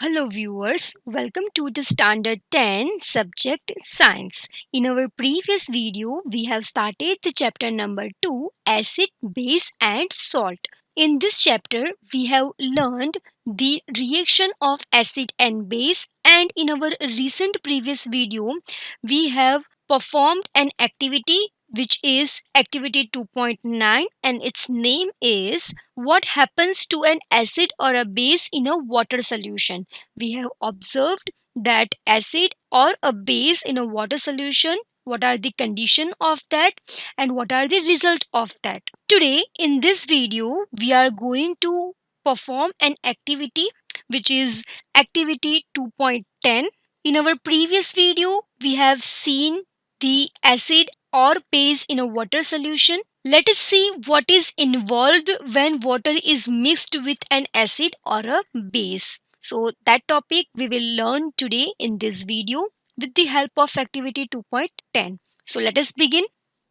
Hello viewers, welcome to the Standard 10 subject Science. In our previous video, we have started the chapter number 2 Acid, Base and Salt. In this chapter, we have learned the reaction of acid and base, and in our recent previous video, we have performed an activity which is activity 2.9 and its name is what happens to an acid or a base in a water solution. We have observed that acid or a base in a water solution, what are the condition of that and what are the result of that. Today in this video we are going to perform an activity which is activity 2.10. In our previous video we have seen the acid or base in a water solution. Let us see what is involved when water is mixed with an acid or a base. So that topic we will learn today in this video with the help of activity 2.10. So let us begin.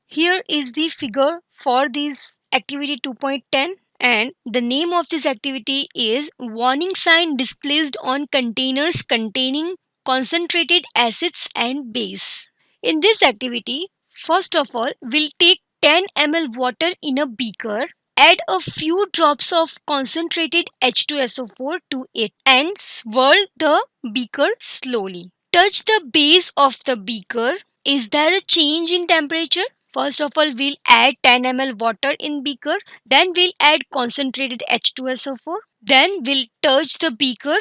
Here is the figure for this activity 2.10 and the name of this activity is warning sign displayed on containers containing concentrated acids and base. In this activity, first of all, we'll take 10 ml water in a beaker, add a few drops of concentrated H2SO4 to it and swirl the beaker slowly. Touch the base of the beaker. Is there a change in temperature? First of all, we'll add 10 ml water in beaker. Then we'll add concentrated H2SO4. Then we'll touch the beaker.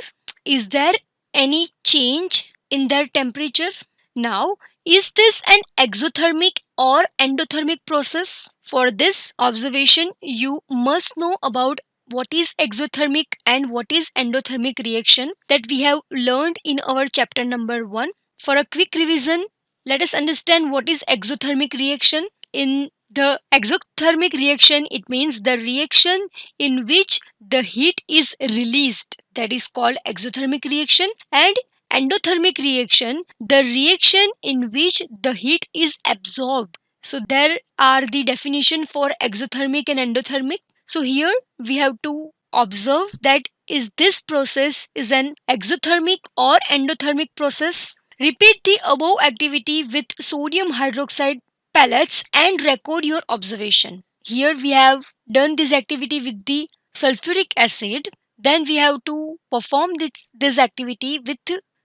Is there any change in their temperature? Now, is this an exothermic or endothermic process? For this observation, you must know about what is exothermic and what is endothermic reaction that we have learned in our chapter number 1. For a quick revision, let us understand what is exothermic reaction. In the exothermic reaction, it means the reaction in which the heat is released, that is called exothermic reaction, and endothermic reaction, the reaction in which the heat is absorbed. So there are the definition for exothermic and endothermic. So here we have to observe that is this process is an exothermic or endothermic process. Repeat the above activity with sodium hydroxide pellets and record your observation. Here we have done this activity with the sulfuric acid. Then we have to perform this activity with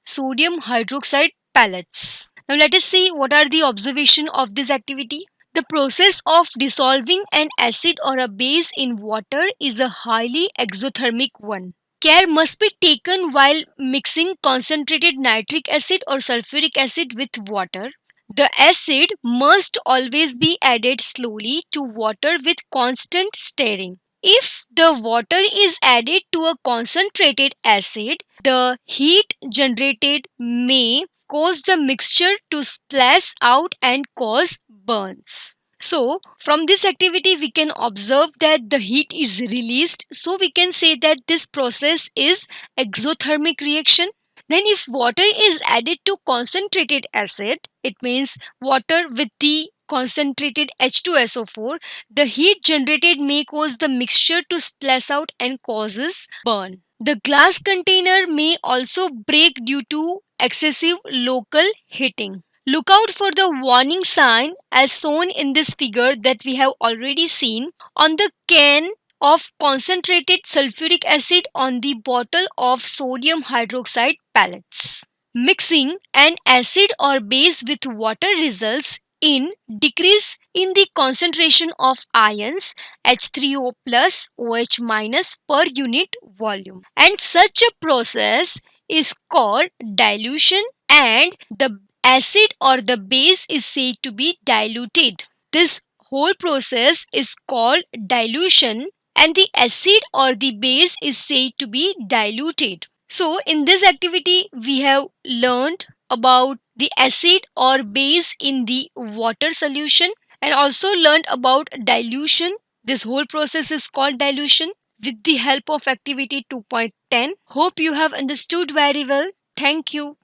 sodium hydroxide pellets. Now let us see what are the observation of this activity. The process of dissolving an acid or a base in water is a highly exothermic one. Care must be taken while mixing concentrated nitric acid or sulfuric acid with water. The acid must always be added slowly to water with constant stirring. If the water is added to a concentrated acid, the heat generated may cause the mixture to splash out and cause burns. So, from this activity, we can observe that the heat is released. So, we can say that this process is exothermic reaction. Then, if water is added to concentrated acid, it means water with the concentrated H2SO4, the heat generated may cause the mixture to splash out and causes burn. The glass container may also break due to excessive local heating. Look out for the warning sign as shown in this figure that we have already seen on the can of concentrated sulfuric acid on the bottle of sodium hydroxide pellets. Mixing an acid or base with water results in decrease in the concentration of ions H3O plus OH minus per unit volume, and such a process is called dilution and the acid or the base is said to be diluted. This whole process is called dilution and the acid or the base is said to be diluted. So in this activity we have learned about the acid or base in the water solution and also learned about dilution. This whole process is called dilution with the help of activity 2.10. Hope you have understood very well. Thank you.